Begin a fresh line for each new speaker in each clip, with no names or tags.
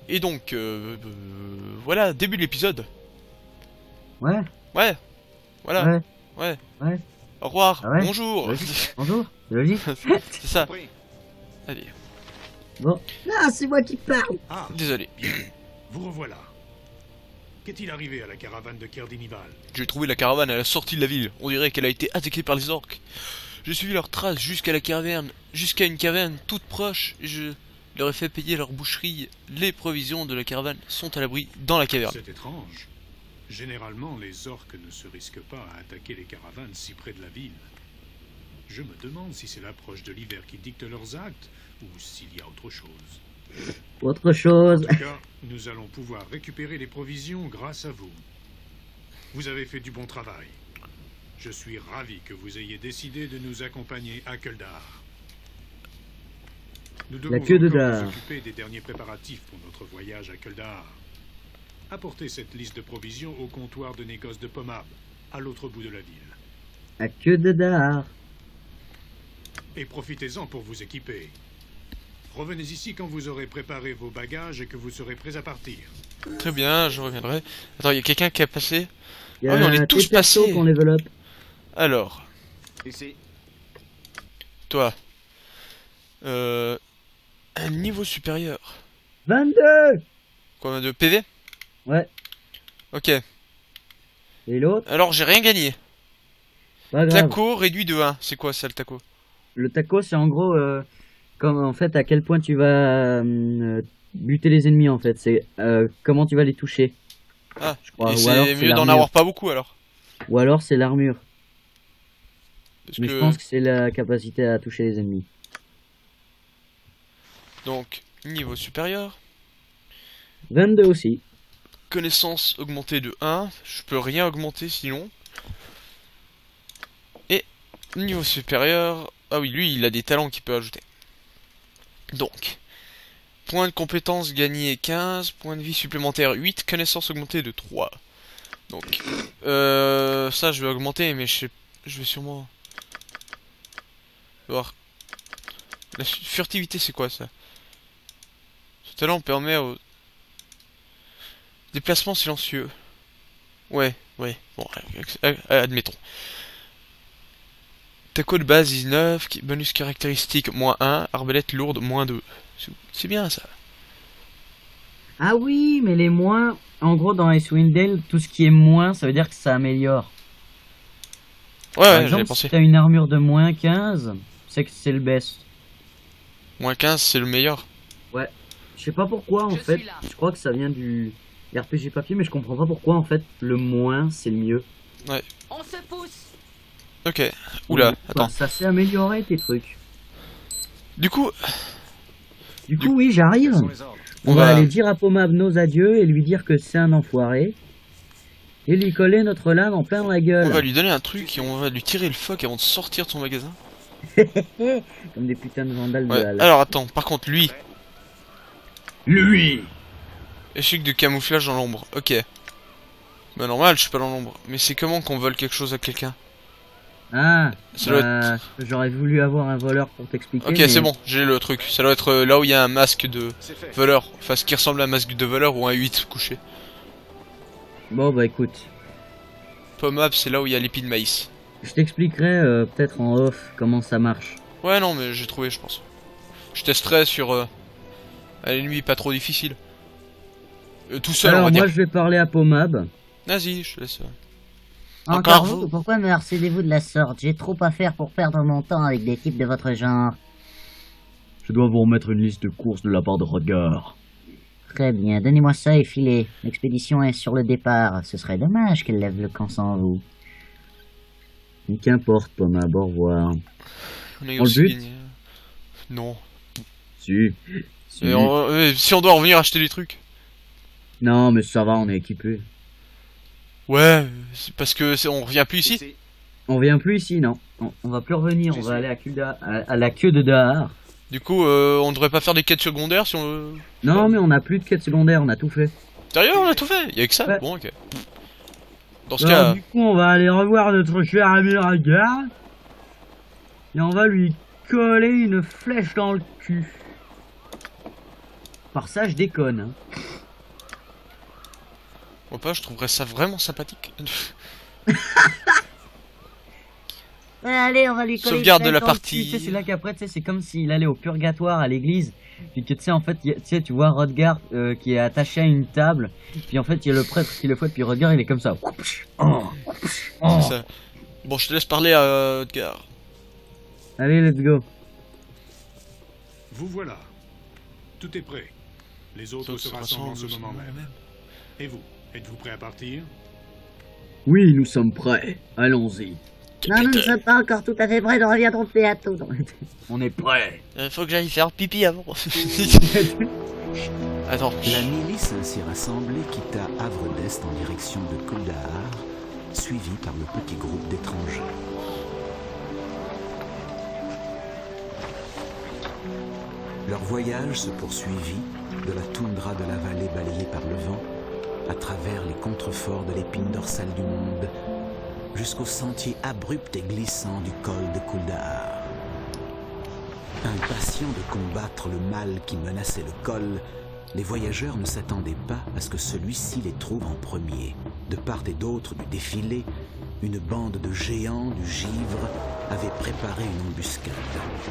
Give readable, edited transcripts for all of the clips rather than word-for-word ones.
Et donc, voilà, début de l'épisode.
Ouais,
Ouais, voilà,
ouais,
ouais.
ouais.
Au revoir,
Ah ouais,
bonjour.
logique. Bonjour, c'est logique.
C'est ça. Allez,
Bon. Ah, c'est moi qui parle.
Ah,
désolé.
bien. Vous revoilà. Qu'est-il arrivé à la caravane de Kerdinival?
J'ai trouvé la caravane à la sortie de la ville. On dirait qu'elle a été attaquée par les orques. J'ai suivi leurs traces jusqu'à la caverne, jusqu'à une caverne toute proche. Je leur ai fait payer leur boucherie. Les provisions de la caravane sont à l'abri dans la caverne.
C'est étrange. Généralement, les orques ne se risquent pas à attaquer les caravanes si près de la ville. Je me demande si c'est l'approche de l'hiver qui dicte leurs actes, ou s'il y a autre chose.
Autre chose.
En tout cas, nous allons pouvoir récupérer les provisions grâce à vous. Vous avez fait du bon travail. Je suis ravi que vous ayez décidé de nous accompagner à Kuldar. Nous devons
queue de
encore
Dar.
nous occuper des derniers préparatifs pour notre voyage à Kuldar. Apportez cette liste de provisions au comptoir de négoce de Pomab, à l'autre bout de la ville.
À queue de dard.
Et profitez-en pour vous équiper. Revenez ici quand vous aurez préparé vos bagages et que vous serez prêts à partir.
Très bien, je reviendrai. Attends, il y a quelqu'un qui a passé.
Il y
Ah oui, on est
a
tous
tes persos
passés.
qu'on level up.
Alors,
Ici.
toi. Un niveau supérieur.
22.
Quoi, de PV?
Ouais.
Ok.
Et l'autre,
Alors, j'ai rien gagné.
pas grave.
Taco réduit de 1. C'est quoi ça, le taco?
Le taco, c'est en gros, comme en fait, à quel point tu vas buter les ennemis en fait. C'est comment tu vas les toucher.
Ah,
Je crois.
et
Ou alors
c'est
c'est
mieux d'en
l'armure.
avoir pas beaucoup, alors.
Ou alors c'est l'armure.
Parce
Mais
que...
je pense que c'est la capacité à toucher les ennemis.
Donc, niveau supérieur.
22 aussi.
Connaissance augmentée de 1. Je peux rien augmenter sinon. Et niveau supérieur. Ah oui, lui, il a des talents qu'il peut ajouter. Donc, point de compétence gagné 15. Point de vie supplémentaire 8. Connaissance augmentée de 3. Donc, ça je vais augmenter, mais je vais sûrement voir. La furtivité, c'est quoi ça? Ce talent permet au déplacement silencieux. Ouais, bon, admettons. Taco de base 19, bonus caractéristique -1, arbalète lourde -2. C'est bien ça.
Ah oui, mais les moins, en gros dans Icewind Dale, tout ce qui est moins, ça veut dire que ça améliore.
Ouais,
Par
j'avais
exemple,
pensé.
si t'as une armure de moins 15, c'est que c'est le best.
-15, c'est le meilleur.
Ouais. Je sais pas pourquoi en fait. Je crois que ça vient du RPG papier, mais je comprends pas pourquoi en fait le moins c'est le mieux.
On se pousse.
Ok. Oula,
Bah,
attends.
ça s'est amélioré tes trucs.
Du coup,
Du coup, oui, j'arrive.
Quels sont les ordres?
On va aller dire à Pomab nos adieux et lui dire que c'est un enfoiré. Et lui coller notre lame en plein dans la
on
gueule.
va lui donner un truc et on va lui tirer le fuck avant de sortir de son magasin.
Comme des putains de vandales de
Ouais.
Hal.
Alors attends, par contre, lui,
Lui.
échec de camouflage dans l'ombre. Ok. Bah normal, je suis pas dans l'ombre. Mais c'est comment qu'on vole quelque chose à quelqu'un?
Ah,
Ça doit
bah, j'aurais voulu avoir un voleur pour t'expliquer.
Ok,
mais-
c'est bon, j'ai le truc. Ça doit être là où il y a un masque de
C'est fait.
voleur. Enfin, ce qui ressemble à un masque de voleur ou un 8 couché.
Bon, bah écoute,
Pomab, c'est là où il y a l'épi de maïs.
je t'expliquerai peut-être en off comment ça marche.
Ouais, non, mais j'ai trouvé, je pense. Je testerai sur un ennemi pas trop difficile. Tout seul, on
Alors
va
moi
dire.
je vais parler à Pomab.
Vas-y, je te laisse.
Encore
vous
vous? Pourquoi me harcelez-vous de la sorte? J'ai trop à faire pour perdre mon temps avec des types de votre genre.
Je dois vous remettre une liste de courses de la part de Rodgar.
Très bien, donnez-moi ça et filez. L'expédition est sur le départ. Ce serait dommage qu'elle lève le camp sans vous.
Qu'importe Pomab, au revoir.
On est
Dans le
aussi
but
gagné. Non.
Si. Si.
Si on doit revenir acheter des trucs.
Non mais ça va, on est équipé.
Ouais, c'est parce que on revient plus ici.
Ici.
On vient plus ici, non. On va plus revenir, on va aller à la queue de Dahar.
Du coup, on devrait pas faire des quêtes secondaires si on veut.
Non mais on a plus de quête secondaire, on a tout fait.
Sérieux, on a tout fait. Y'a que ça.
Ouais.
Bon, ok. Dans ce
Alors,
cas,
du coup, on va aller revoir notre cher ami Radgar. Et on va lui coller une flèche dans le cul. part ça, je déconne. Hein.
Moi pas, je trouverais ça vraiment sympathique.
Ouais, allez, on va lui coller
Sauvegarde de
une
la
tête dans le
partie.
Tu sais, c'est là qu'après, tu sais, c'est comme s'il allait au purgatoire à l'église. Puis que tu sais, en fait, tu sais, tu vois Rodgar qui est attaché à une table. Puis en fait, il y a le prêtre qui le fouette. Puis Rodgar, il est comme ça.
C'est ça. Bon, je te laisse parler à Edgar.
Allez, let's go.
Vous voilà. Tout est prêt. Les autres se rassemblent en ce moment même. Et vous, êtes-vous prêt à partir?
Oui, nous sommes prêts. Allons-y.
Non, nous ne sommes pas encore tout à fait prêts, nous reviendrons bientôt.
On est prêts.
Faut que j'aille faire pipi avant. Attends.
La milice ainsi rassemblée quitta Havre d'Est en direction de Kuldahar, suivie par le petit groupe d'étrangers. Leur voyage se poursuivit de la toundra de la vallée balayée par le vent, à travers les contreforts de l'épine dorsale du monde, jusqu'au sentier abrupt et glissant du col de Kuldahar. Impatients de combattre le mal qui menaçait le col, les voyageurs ne s'attendaient pas à ce que celui-ci les trouve en premier. De part et d'autre du défilé, une bande de géants du givre avait préparé une embuscade.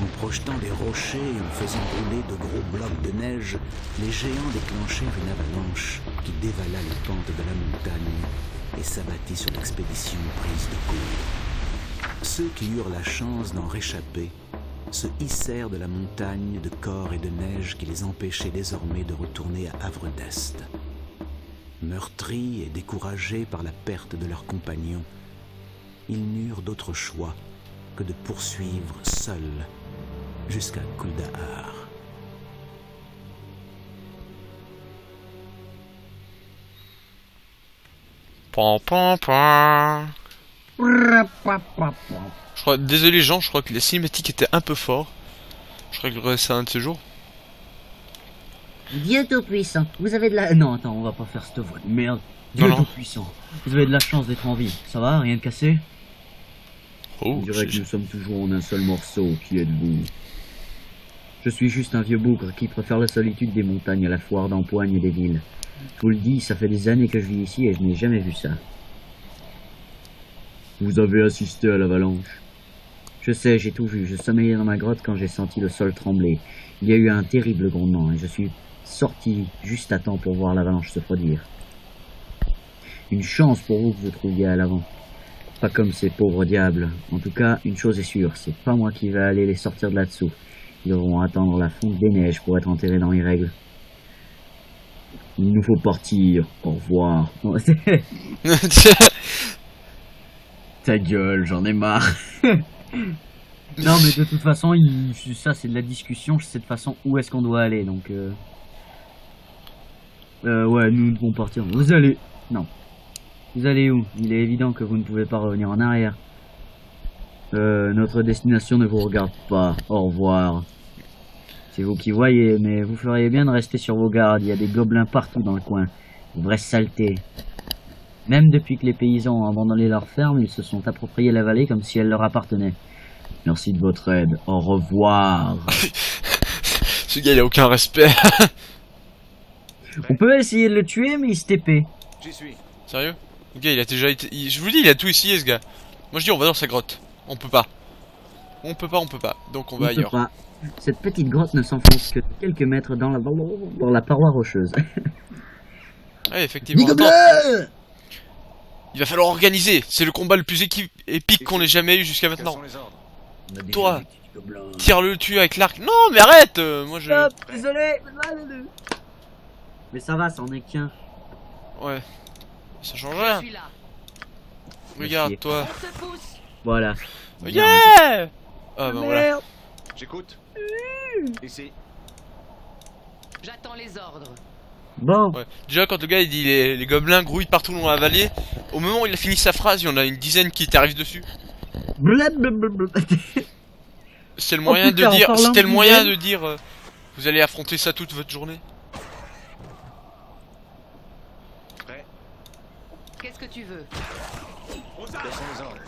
En projetant des rochers et en faisant rouler de gros blocs de neige, les géants déclenchèrent une avalanche qui dévala les pentes de la montagne et s'abattit sur l'expédition prise de court. Ceux qui eurent la chance d'en réchapper se hissèrent de la montagne de corps et de neige qui les empêchait désormais de retourner à Havre d'Est. Meurtris et découragés par la perte de leurs compagnons, ils n'eurent d'autre choix que de poursuivre seuls jusqu'à Kuldahar.
Pam, pam, pam. Je crois, désolé Jean, je crois que les cinématiques étaient un peu forts. Je réglerai ça un de ces jours.
Dieu Tout-Puissant, vous avez de la...
Non, attends, on va pas faire cette voix de merde. Dieu
Non.
tout-puissant. Vous avez de la chance d'être en vie. Ça va? Rien de cassé?
Oh,
On dirait que nous sommes toujours en un seul morceau. Qui êtes-vous? Je suis juste un vieux bougre qui préfère la solitude des montagnes à la foire d'empoigne et des villes. Je vous le dis, ça fait des années que je vis ici et je n'ai jamais vu ça. Vous avez assisté à l'avalanche? Je sais, j'ai tout vu. Je sommeillais dans ma grotte quand j'ai senti le sol trembler. Il y a eu un terrible grondement et je suis sorti juste à temps pour voir l'avalanche se produire. Une chance pour vous que vous trouviez à l'avant. Pas comme ces pauvres diables. En tout cas, une chose est sûre, c'est pas moi qui vais aller les sortir de là-dessous. Ils devront attendre la fonte des neiges pour être enterrés dans les règles. Il nous faut partir. Au revoir. Ta gueule, j'en ai marre. Non, mais de toute façon, ça c'est de la discussion. Je sais de toute façon où est-ce qu'on doit aller, donc. Ouais, nous devons partir. Vous allez. Non. Vous allez où? Il est évident que vous ne pouvez pas revenir en arrière. Notre destination ne vous regarde pas. Au revoir. C'est vous qui voyez, mais vous feriez bien de rester sur vos gardes. Il y a des gobelins partout dans le coin. Vraie saleté. Même depuis que les paysans ont abandonné leur ferme, ils se sont appropriés la vallée comme si elle leur appartenait. Merci de votre aide. Au revoir.
Ce gars il a aucun respect.
On peut essayer de le tuer, mais il se TP.
J'y suis.
Sérieux? Le gars il a déjà été... Je vous dis, il a tout essayé ce gars. Moi je dis on va dans sa grotte. On peut pas. On peut pas. Donc on va ailleurs.
Pas. Cette petite grotte ne s'enfonce que quelques mètres dans la paroi rocheuse.
Ouais, effectivement. Attends, il va falloir organiser. C'est le combat le plus épique qu'on ait jamais eu jusqu'à maintenant. Toi, tire-le dessus avec l'arc. Non, mais arrête. Moi je...
Stop, désolé. Mais ça va, ça en est qu'un.
Ouais. Ça change
Je
rien.
suis là.
Regarde, toi.
On se pousse.
Voilà.
Yeah. Ah bah voilà.
J'écoute. Ici.
J'attends les ordres.
Bon.
Ouais. Déjà quand le gars il dit les gobelins grouillent partout dans la vallée, au moment où il a fini sa phrase, il y en a une dizaine qui t'arrivent dessus. C'est le moyen
putain,
de dire,
en parlant
c'était le
de
moyen
dizaine.
de dire, vous allez affronter ça toute votre journée.
Prêt.
Qu'est-ce que tu veux?
Quels sont les ordres?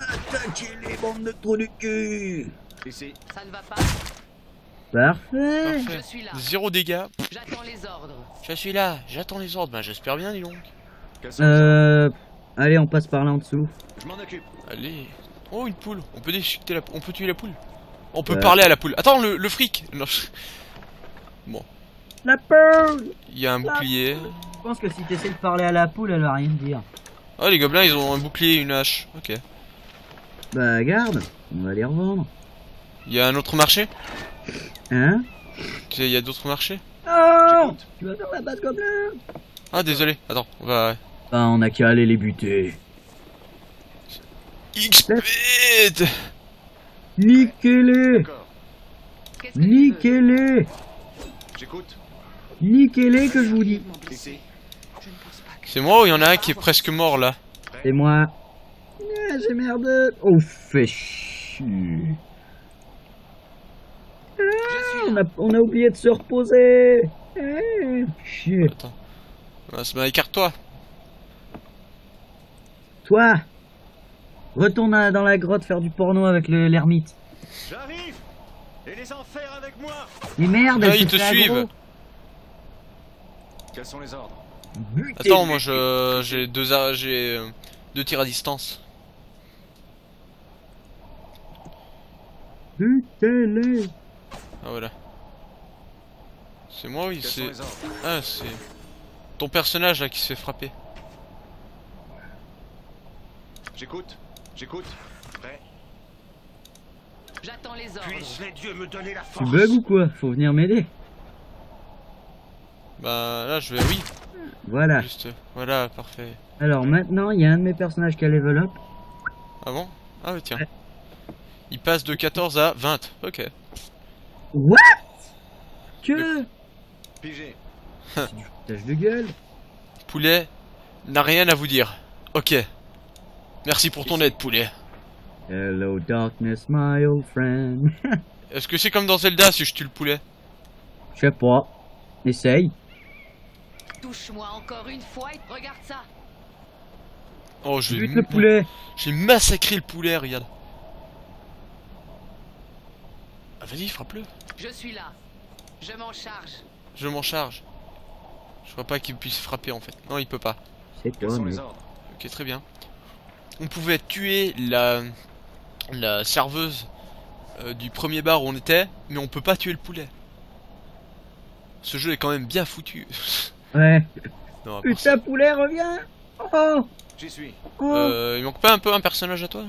Attaquez les bandes de trous du cul.
Ici.
Ça ne va pas?
Parfait.
Parfait.
Je suis là.
0 dégâts.
J'attends les ordres.
Je suis là, j'attends les ordres. Ben j'espère bien, dis donc.
Allez, on passe par là en dessous.
Je m'en occupe.
Allez. Oh, une poule. On peut déchiqueter on peut tuer la poule. On peut
Ouais.
parler à la poule. Attends, le fric. Non, bon,
La poule.
il y a un bouclier.
Je pense que si t'essaies de parler à la poule, elle va rien te dire.
Oh, les gobelins, ils ont un bouclier et une hache. Ok.
Bah garde, on va les revendre.
Il y a un autre marché?
Hein?
Tu sais, il y a d'autres marchés?
Oh, tu vas faire la base gobelin.
Ah, désolé. Attends, on va...
Bah on a qu'à aller les buter.
X-Speed.
Niquez-les.
D'accord.
Qu'est-ce que tu veux?
Niquez-les.
J'écoute.
Niquez-les que je vous dis.
Ici.
C'est moi ou il y en a un qui est presque mort, là?
C'est moi. Ah, j'ai merdé. Oh, fais chier.
Je suis
On
là.
a oublié de se reposer. Chier.
Attends. Écarte-toi.
Toi, retourne dans la grotte faire du porno avec l'ermite.
J'arrive. Et les enfers avec moi.
Mais merde,
Là,
elle
ils
se
te
fait
suivent.
aggro.
Quels sont les ordres?
Butez-les.
Attends, moi j'ai deux tirs à distance.
Butez-les.
Ah voilà. C'est moi oui,
Quels sont
c'est...
les ordres?
Ah c'est... Ton personnage là qui se fait frapper.
J'écoute. J'écoute. Prêt.
J'attends les ordres.
Puissent les dieux me donner la
Tu
force.
bugs ou quoi? Faut venir m'aider.
Bah là je vais... Oui,
Voilà.
juste... Voilà, parfait.
Alors maintenant, il y a un de mes personnages qui a level up.
Ah bon? Ah ouais, tiens.
Ouais.
Il passe de 14 à 20. Ok.
What? Que?
Pigé.
C'est du foutage de gueule.
Poulet n'a rien à vous dire. Ok. Merci pour ton aide, poulet.
Hello darkness, my old friend.
Est-ce que c'est comme dans Zelda si je tue le poulet?
Je sais pas. Essaye.
Touche-moi encore une fois et regarde ça.
Oh, je vais...
Bute le poulet.
J'ai massacré le poulet, regarde. Ah vas-y, frappe-le.
Je suis là. Je m'en charge.
Je m'en charge. Je vois pas qu'il puisse frapper en fait. Non, il peut pas.
C'est
Quels
toi,
sont
mais...
les ordres?
Ok, très bien. On pouvait tuer la serveuse du premier bar où on était, mais on peut pas tuer le poulet. Ce jeu est quand même bien foutu.
Ouais.
Non, à part
Putain, poulet, reviens. Oh.
J'y suis.
Oh.
il manque pas un peu un personnage à toi là?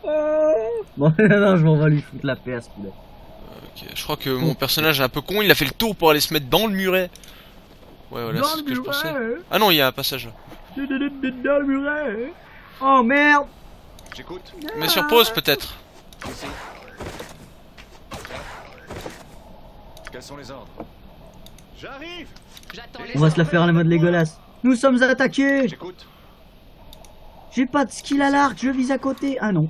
Oh. Bon, non, je m'en vais lui foutre la paix à ce poulet.
Ok, je crois que mon personnage est un peu con, il a fait le tour pour aller se mettre dans le muret. Ouais, voilà, c'est ce que je pensais. Ah non, il y a un passage là.
Dans le muret. Oh merde.
J'écoute.
Mais sur pause peut-être.
Ici. Quels sont les ordres? J'arrive.
J'attends les
On va se la
ordres.
faire à la mode Legolas. Nous sommes attaqués.
J'écoute.
J'ai pas de skill à l'arc, je vise à côté. Ah non.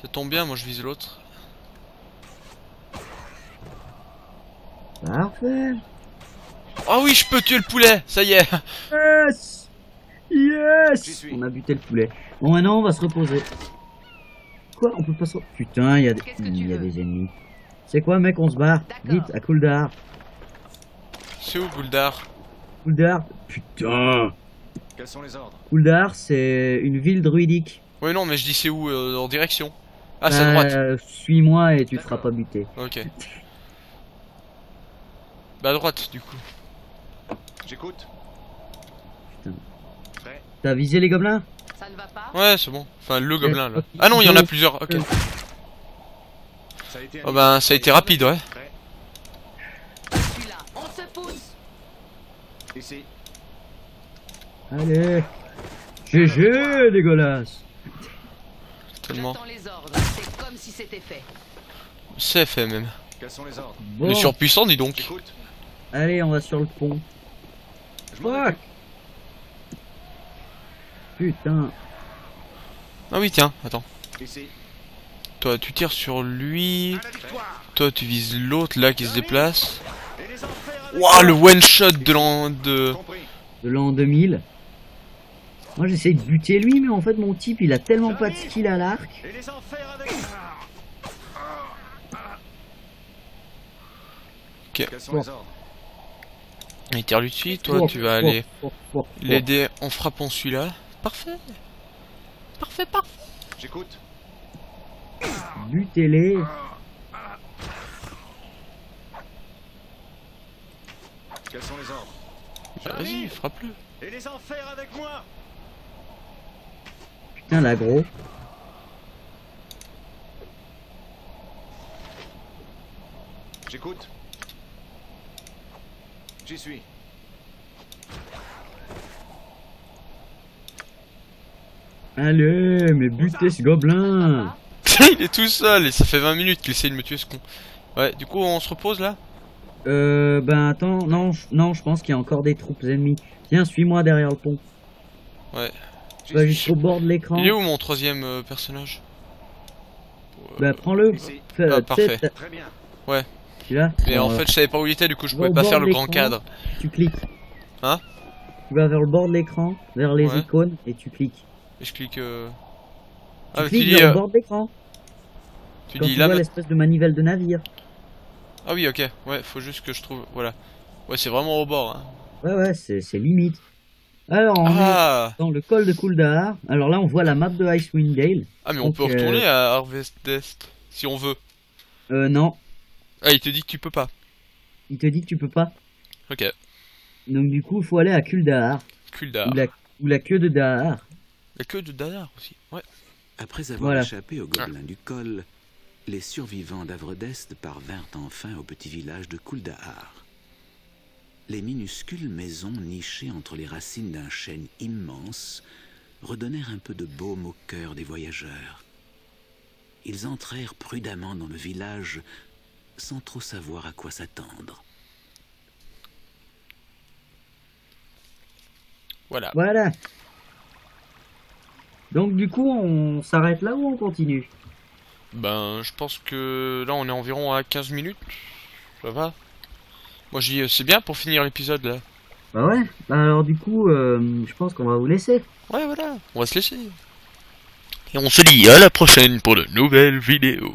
Ça tombe bien, moi je vise l'autre.
Parfait.
Oh oui, je peux tuer le poulet, ça y est.
Yes.
J'y
Yes.
suis.
On a buté le poulet. Bon, maintenant on va se reposer. Quoi? On peut pas se... Putain, il y a,
Qu'est-ce que tu
il y a
veux?
des ennemis. C'est quoi, mec? On se barre.
D'accord.
Vite, à Kuldar.
C'est où Gouldar?
Kuldar. Putain.
Quels sont les ordres?
Kuldar, c'est une ville druidique.
Ouais non, mais je dis c'est où, en direction. Ah, c'est à droite.
Suis-moi et tu te feras pas buter.
Ok. Bah à droite du coup.
J'écoute.
T'as visé les gobelins?
Ça ne va pas?
Ouais, c'est bon. Enfin, le gobelin là.
ok.
Ah non, il y en a plusieurs. Ok.
Ça a été.
Oh ben, ça a été rapide, ouais.
Prêt.
Je suis là. On se pousse.
Ici.
Allez. GG, dégueulasse.
Tellement.
J'attends les ordres. C'est comme si c'était fait.
C'est fait même.
Quels sont les ordres?
Bon.
Il est surpuissant, dis donc.
J'écoute.
Allez, on va sur le pont.
Je m'en
Fuck.
occupe.
Putain.
Ah oui, tiens, attends.
Ici.
Toi, tu tires sur lui.
À la victoire.
Toi, tu vises l'autre là qui se déplace.
Et les enfers avec
Waouh, le one shot de l'an de.
Compris.
De l'an 2000. Moi j'essaie de buter lui, mais en fait mon type il a tellement pas de skill à l'arc.
Et les enfers avec. Quels sont les ordres?
Il tire lui dessus, toi tu vas aller l'aider en frappant celui-là. Parfait. Parfait, parfait.
J'écoute.
Butez-les.
Quels sont les ordres?
Bah, vas-y, frappe-le.
Et les enfers avec moi!
Putain, l'aggro.
J'écoute. J'y suis.
Allez, mais butez ce gobelin.
Il est tout seul et ça fait 20 minutes qu'il essaie de me tuer ce con. Ouais, du coup on se repose là?
Ben attends, non, je pense qu'il y a encore des troupes ennemies. Tiens, suis-moi derrière le pont.
Ouais.
Va jusqu'au bord de l'écran.
Il est où mon troisième personnage?
Bah prends-le.
Ici.
Ah, parfait.
Très bien.
Celui-là.
Mais en
Bon,
fait je savais pas où il était, du coup je
va
pouvais
au
pas
bord
faire
de
le grand
l'écran.
cadre.
Tu cliques.
Hein?
Tu vas vers le bord de l'écran, vers les
Ouais.
icônes, et tu cliques.
Et je clique
Tu
Ah, tu
cliques
dis,
vers le bord de l'écran.
tu
Quand
dis
tu
là.
vois l'espèce de manivelle de navire.
Ah oui, ok. Ouais, faut juste que je trouve. Voilà. Ouais, c'est vraiment au bord. Hein.
Ouais, c'est limite. Alors, on est
Ah!
dans le col de Kuldahar. Alors là, on voit la map de Icewind Dale.
Ah, mais on
Donc,
peut retourner à Harvest Nest si on veut.
Non,
Ah, il te dit que tu peux pas.
il te dit que tu peux pas.
Ok.
Donc du coup, il faut aller à Kuldahar.
Kuldar.
Ou la queue de Dahar.
La queue de Dahar aussi. Ouais.
Après avoir
Voilà.
échappé aux gobelins du col, les survivants d'Avredest parvinrent enfin au petit village de Kuldahar. Les minuscules maisons nichées entre les racines d'un chêne immense redonnèrent un peu de baume au cœur des voyageurs. Ils entrèrent prudemment dans le village sans trop savoir à quoi s'attendre.
Voilà.
Voilà. Donc du coup, on s'arrête là ou on continue?
Ben, je pense que là on est environ à 15 minutes. Ça va. Moi je dis c'est bien pour finir l'épisode là.
Bah ouais. Bah alors du coup, je pense qu'on va vous laisser.
Ouais, voilà. On va se laisser. Et on se dit à la prochaine pour de nouvelles vidéos.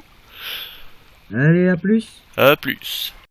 Allez, à plus.
À plus.